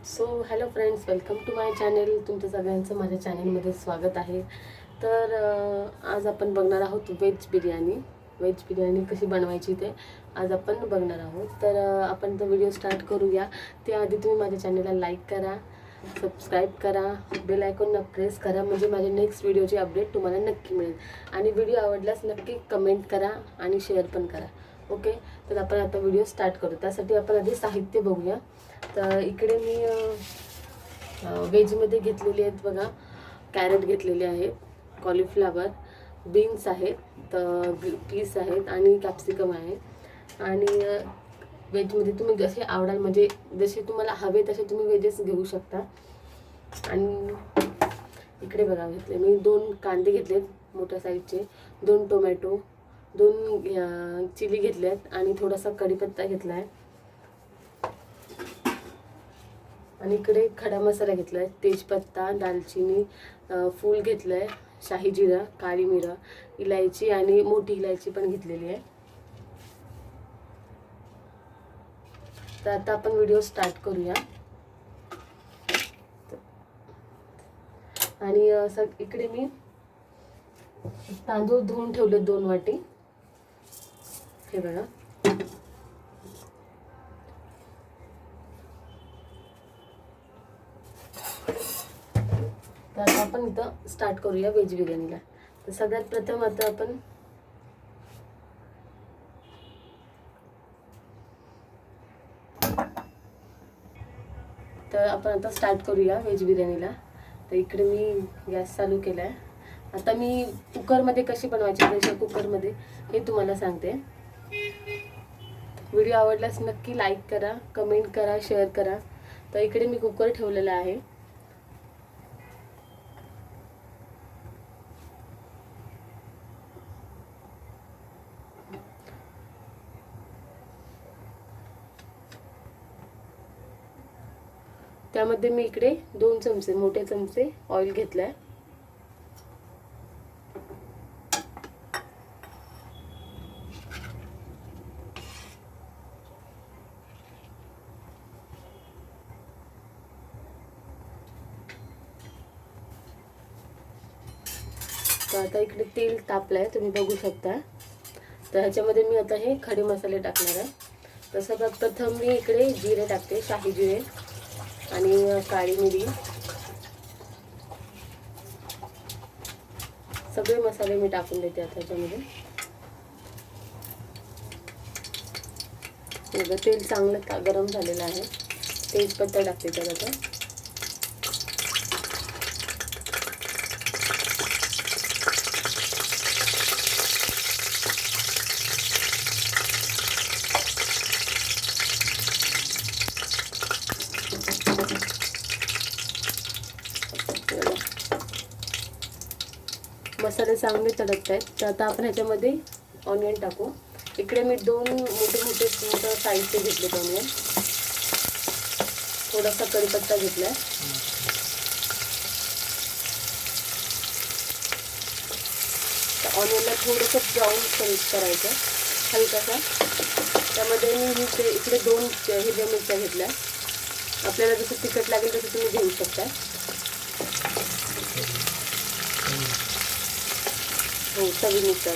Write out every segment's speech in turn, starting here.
So hello friends, welcome to my channel. तुमचं सगळ्यांचं माझ्या चॅनलमध्ये स्वागत आहे. तर आज आपण बघणार आहोत व्हेज बिर्याणी कशी बनवायची ते आज आपण बघणार आहोत. तर आपण तो व्हिडिओ स्टार्ट करूया. त्याआधी तुम्ही माझ्या चॅनलला लाईक करा, सबस्क्राईब करा, बेल आयकॉनला प्रेस करा, म्हणजे माझ्या नेक्स्ट व्हिडिओची अपडेट तुम्हाला नक्की मिळेल. आणि व्हिडिओ आवडल्यास नक्की कमेंट करा आणि शेअर पण करा. ओके, तर आपण आता व्हिडिओ स्टार्ट करू. त्यासाठी आपण आधी साहित्य बघूया. तर इकडे मी व्हेजमध्ये घेतलेले आहेत बघा. कॅरेट घेतलेले आहेत, कॉलीफ्लावर, बीन्स आहेत, तर पीस आहेत आणि कॅप्सिकम आहे. आणि व्हेजमध्ये तुम्ही जसे आवडाल, म्हणजे जसे तुम्हाला हवे तसे तुम्ही व्हेजेस घेऊ शकता. आणि इकडे बघा, घेतले मी 2 कांदे घेतलेत मोठ्या साईजचे, 2 टोमॅटो, 2 चिली घेतल्यात आणि थोडासा कढीपत्ता घेतला आहे. आणि इकडे खडा मसाला घेतला आहे, तेजपत्ता, दालचिनी, फूल घेतलं आहे, शाही जिरा, काळी मिरा, इलायची आणि मोठी इलायची पण घेतलेली आहे. तर आता आपण व्हिडिओ स्टार्ट करूया. आणि इकडे मी तांदूळ धुवून ठेवले 2 वाटी. हे बघा. तर आता आपण इथं स्टार्ट करूया व्हेज बिर्याणीला. तर सगळ्यात प्रथम आता आपण आता स्टार्ट करूया व्हेज बिर्याणीला. तर इकडे मी गॅस चालू केला आहे. आता मी कुकरमध्ये कशी बनवायची, प्रेशर कुकरमध्ये, हे तुम्हाला सांगते. व्हिडिओ आवडल्यास नक्की लाईक करा, कमेंट करा, शेअर करा. तर इकडे मी कुकर ठेवलेला आहे. त्यामध्ये मी इकडे 2 चमचे, मोठे चमचे ऑइल घेतलाय. तर आता इकडे तेल तापलंय, तुम्ही बघू शकता. तर ह्याच्यामध्ये मी आता हे खडे मसाले टाकणार आहे. तर सगळ्यात प्रथम मी इकडे जिरे टाकते, शाही जिरे आणि काळी मिरी. सगळे मसाले मी टाकून देते आता ह्याच्यामध्ये. तेल चांगलं गरम झालेलं आहे. तेजपत्ता टाकते त्यात आता. मसाले चांगले तडकत आहेत. तर आता आपण ह्याच्यामध्ये ऑनियन टाकू. इकडे मी 2 मोठे साईजचे घेतले ऑनियन. थोडासा कढीपत्ता घेतलाय. ऑनियनला थोडंसं ब्राऊन करायचं हलकासा. त्यामध्ये मी इकडे 2 हिरव्या मिरच्या घेतल्या. आपल्याला जसं तिखट लागेल तसं तुम्ही घेऊ शकता. हो, चवीनुसार.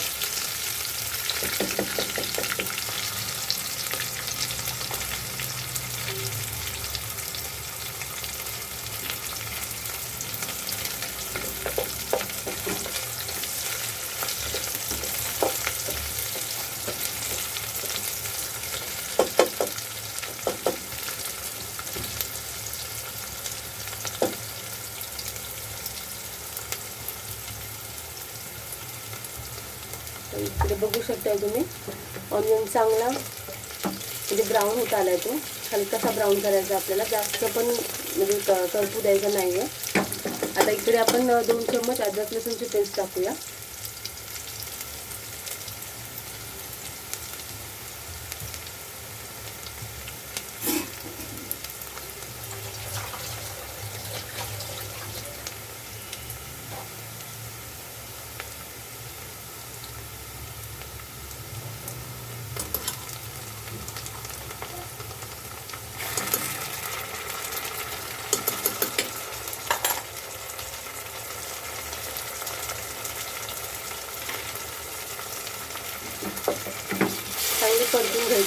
इकडे बघू शकताय तुम्ही, ऑनियन चांगला म्हणजे ब्राऊन होत आलाय. तो हलकासा ब्राऊन करायचा आपल्याला, जास्त पण म्हणजे करपू द्यायचं नाही आहे. आता इकडे आपण 2 चम्मच अद्रक लसूणची पेस्ट टाकूया.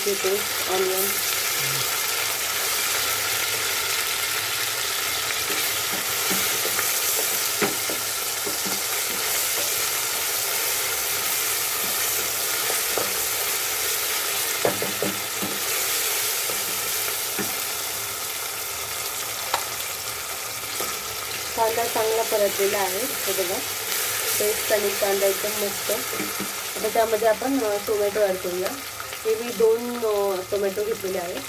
टोमॅटोची पेस्ट, ऑनियन, कांदा चांगला परतलेला आहे. हे बघा, पेस्ट आणि कांदा एकदम मस्त. आता त्यामध्ये आपण टोमॅटो ॲड करूया. हे मी 2 टोमॅटो घेतलेले आहेत.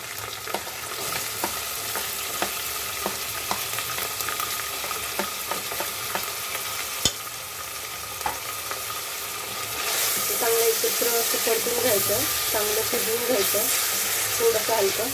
चांगलं एकत्र असं परतून घ्यायचं, चांगलं शिजवून घ्यायचं, थोडंसं हलकं.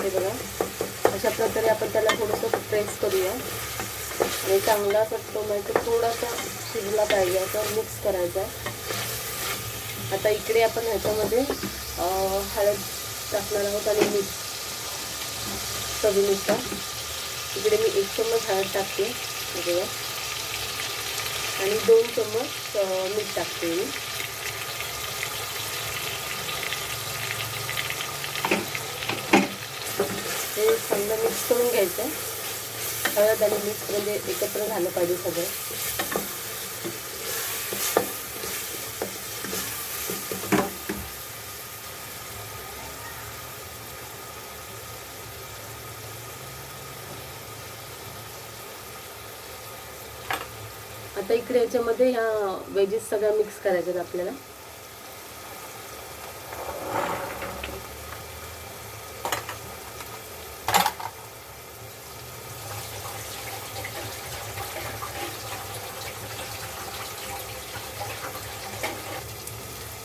हे बघा, अशा प्रकारे आपण त्याला थोडंसं प्रेस करूया आणि चांगला असा टोमॅटो थोडासा शिजला पाहिजे असं मिक्स करायचा. आता इकडे आपण ह्याच्यामध्ये हळद टाकणार आहोत आणि मीठ चवीनुसार. इकडे मी 1 चम्मच हळद टाकते बघा आणि 2 चम्मच मीठ टाकते मी. हे चांगलं मिक्स करून घ्यायचं आहे. हळद आणि मीठ म्हणजे एकत्र झालं पाहिजे सगळं. आता इकडे याच्यामध्ये ह्या वेजेस सगळ्या मिक्स करायच्यात आपल्याला.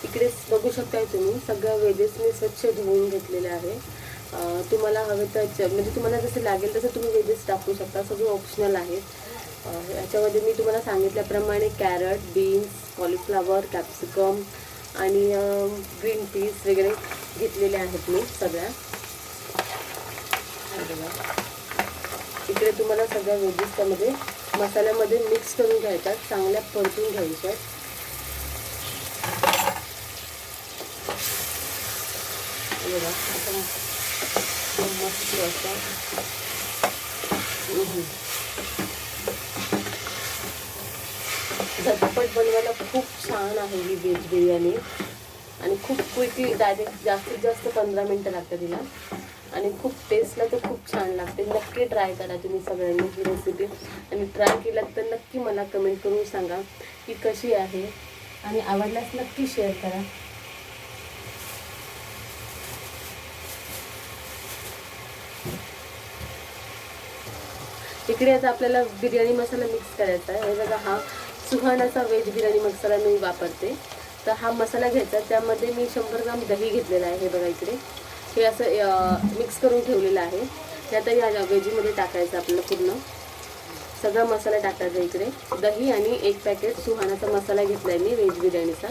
इकडे बघू शकताय तुम्ही सगळ्या वेजेसनी स्वच्छ धुवून घेतलेले आहे. तुम्हाला हवे तर म्हणजे तुम्हाला जसं लागेल तसं तुम्ही वेजेस टाकू शकता, सगळं ऑप्शनल आहे. याच्यामध्ये मी तुम्हाला सांगितल्याप्रमाणे कॅरट, बीन्स, कॉलीफ्लावर, कॅप्सिकम आणि ग्रीन पीस वगैरे घेतलेले आहेत मी सगळ्या. इकडे तुम्हाला सगळ्या वेजेस त्यामध्ये मसाल्यामध्ये मिक्स करून घ्यायच्यात, चांगल्या परतून घ्यायच्या. बघा आता मस्त असं झटपट बनवायला खूप छान आहे ही व्हेज बिर्याणी आणि खूप क्विकली डायरेक्ट जास्तीत जास्त 15 मिनटं लागतात तिला आणि खूप टेस्टला तर खूप छान लागते. नक्की ट्राय करा तुम्ही सगळ्यांनी ही रेसिपी आणि ट्राय केलात तर नक्की मला कमेंट करून सांगा की कशी आहे आणि आवडल्यास नक्की शेअर करा. इकडे आता आपल्याला बिर्याणी मसाला मिक्स करायचा आहे. हे बघा, हा सुहानाचा व्हेज बिर्याणी मसाला मी वापरते. तर हा मसाला घ्यायचा, त्यामध्ये मी 100 ग्राम दही घेतलेला आहे. हे बघा इकडे हे असं मिक्स करून ठेवलेलं आहे. हे आता या व्हेजीमध्ये टाकायचं आपल्याला. पूर्ण सगळा मसाला टाकायचा. इकडे दही आणि 1 पॅकेट सुहानाचा मसाला घेतला आहे मी व्हेज बिर्याणीचा.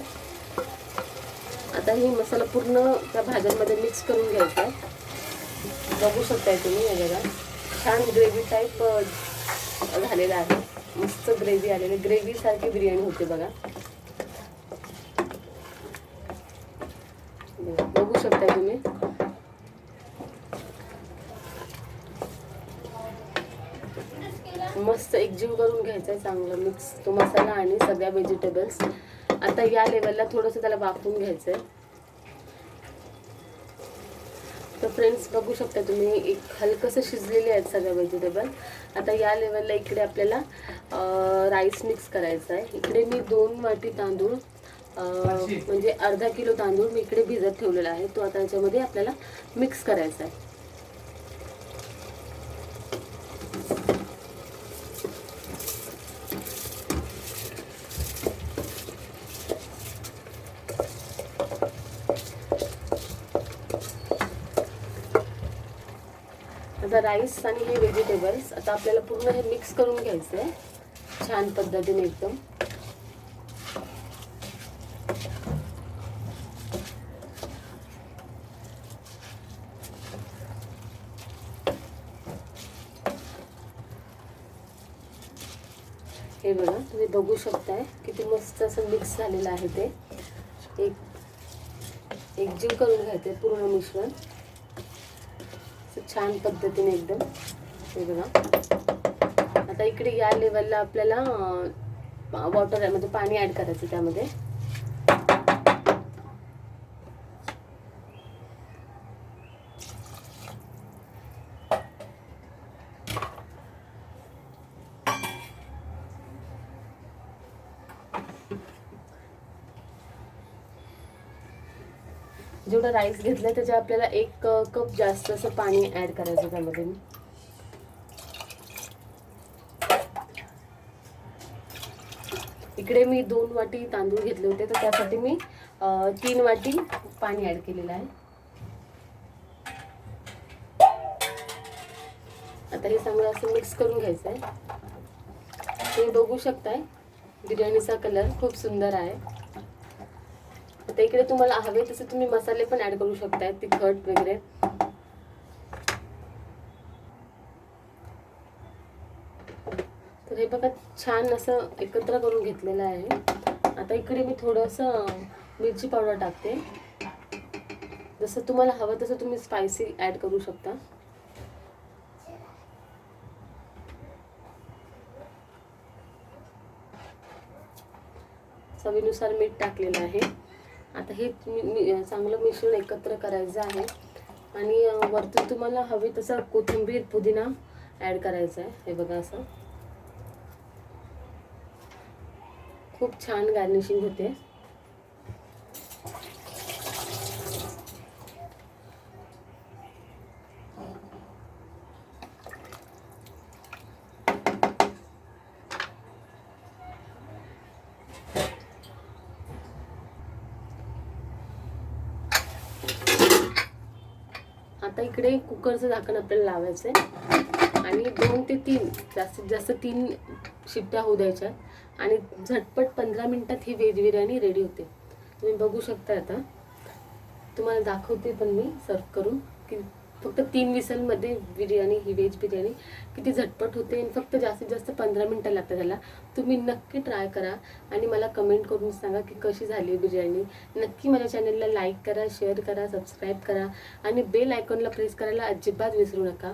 आता ही मसाला पूर्ण त्या भाज्यांमध्ये मिक्स करून घ्यायचा आहे. बघू शकताय तुम्ही. हे बघा छान ग्रेव्ही टाईप झालेला आहे. मस्त ग्रेव्ही आलेली, ग्रेव्ही सारखी बिर्याणी होते बघा. बघू शकताय तुम्ही. मस्त एकजीव करून घ्यायचा आहे चांगलं मिक्स तो मसाला आणि सगळ्या व्हेजिटेबल्स. आता या लेवलला थोडंसं त्याला वाफवून घ्यायचं आहे. तर फ्रेंड्स बघू शकता तुम्ही एक हलकंसं शिजलेले आहेत सगळ्या व्हेजिटेबल. आता या लेवलला इकडे आपल्याला राईस मिक्स करायचा आहे. इकडे मी 2 वाटी तांदूळ म्हणजे अर्धा किलो तांदूळ मी इकडे भिजत ठेवलेला आहे. तो आता याच्यामध्ये आपल्याला मिक्स करायचा आहे. आता राईस आणि हे व्हेजिटेबल्स आता आपल्याला पूर्ण हे मिक्स करून घ्यायचं आहे. छान पद्धतीने एकदम. हे बघा, तुम्ही बघू शकताय किती मस्त असं मिक्स झालेलं आहे ते. एकजीव करून घ्यायचे पूर्ण मिश्रण छान पद्धतीने एकदम. हे बघा, आता इकडे या लेवलला आपल्याला वॉटर म्हणजे पाणी ऍड करायचं त्यामध्ये. जेवढं राईस घेतलं त्याच्या आपल्याला 1 कप जास्त असं पाणी ऍड करायचं त्यामध्ये. इकडे मी 2 वाटी तांदूळ घेतले होते, तर त्यासाठी मी 3 वाटी पाणी ऍड केलेलं आहे. आता हे चांगलं असं मिक्स करून घ्यायचं आहे. तुम्ही बघू शकताय बिर्याणीचा कलर खूप सुंदर आहे. आता इकडे तुम्हाला हवे तसे तुम्ही मसाले पण ऍड करू शकताय, तिखट वगैरे. तर हे बघा छान असं एकत्र करून घेतलेलं आहे. आता इकडे मी थोडंसं मिरची पावडर टाकते. जसं तुम्हाला हवं तसं तुम्ही स्पायसी ऍड करू शकता. चवीनुसार मीठ टाकलेलं आहे. आता हे चांगलं मिश्रण एकत्र करायचं आहे आणि वरतून तुम्हाला हवे तसं कोथिंबीर पुदिना ऍड करायचा आहे. हे बघा असं खूप छान गार्निशिंग होते. आता इकडे कुकरचं झाकण आपल्याला लावायचं आहे आणि 2 ते 3 जास्तीत जास्त 3 शिट्ट्या होऊ द्यायच्या आणि झटपट 15 मिनिटात ही व्हेज बिर्याणी रेडी होते. तुम्ही बघू शकता. आता तुम्हाला दाखवते पण मी सर्व करून की फक्त 3 विसलमध्ये बिर्याणी, ही व्हेज बिर्याणी किती झटपट होते आणि फक्त जास्तीत जास्त 15 मिनिटं लागतात त्याला. तुम्ही नक्की ट्राय करा आणि मला कमेंट करून सांगा की कशी झाली बिर्याणी. नक्की माझ्या चॅनलला लाईक करा, शेअर करा, सबस्क्राईब करा आणि बेल आयकॉनला प्रेस करायला अजिबात विसरू नका.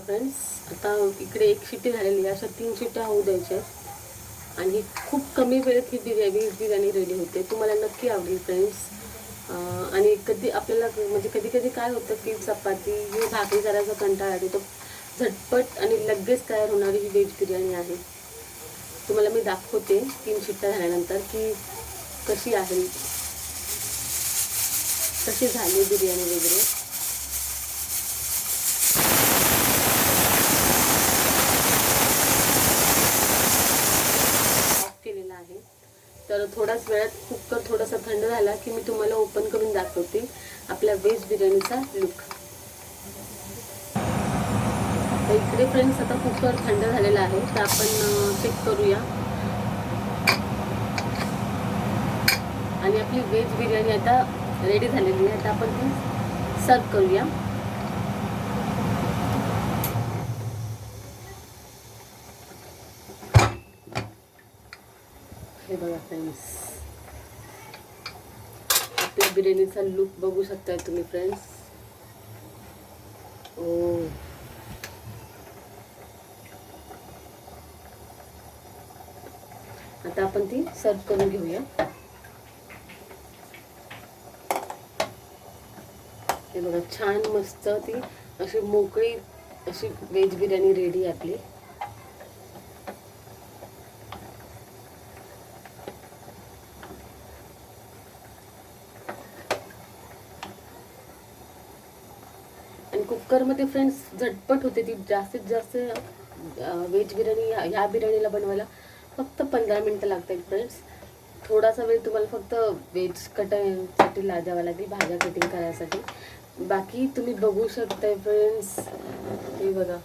फ्रेंड्स, आता इकडे 1 शिट्टी झालेली आहे. अशा 3 शिट्ट्या होऊ द्यायच्या आणि खूप कमी वेळेत ही बिर्याणी रेडी होते. तुम्हाला नक्की आवडेल फ्रेंड्स. आणि कधी आपल्याला म्हणजे कधी कधी काय होतं की चपाती ही भाकरी करायचा कंटाळा येतो, तो झटपट आणि लगेच तयार होणारी ही व्हेज बिर्याणी आहे. तुम्हाला मी दाखवते 3 शिट्ट्या झाल्यानंतर की कशी आहे, कशी झाली बिर्याणी वगैरे. ऑफ केलेला आहे. तर थोड्याच वेळात कुकर थोडासा थंड झाला की मी तुम्हाला ओपन करून दाखवते आपल्या व्हेज बिर्याणीचा लुक. तर इकडे फ्रेंड्स आता कुकर थंड झालेला आहे, तर आपण चेक करूया. आणि आपली व्हेज बिर्याणी आता रेडी झालेली आहे. आता आपण ती सर्व करूया. हे बघा फ्रेंड्स, आपल्या बिर्याणीचा लुक बघू शकताय तुम्ही फ्रेंड्स. ओ, आता आपण ती सर्व करून घेऊया. हे बघा, छान मस्त ती अशी मोकळी अशी व्हेज बिर्याणी रेडी आहे आपली. आणि कुकरमध्ये फ्रेंड्स झटपट होते ती. जास्तीत जास्त व्हेज बिर्याणी ह्या बिर्याणीला बनवायला फक्त 15 मिनटं लागतात फ्रेंड्स. थोडासा वेळ तुम्हाला फक्त व्हेज कटिंगसाठी द्यावा लागेल, भाज्या कटिंग करायसाठी. बाकी तुम्ही बघू शकताय फ्रेंड्स, हे बघा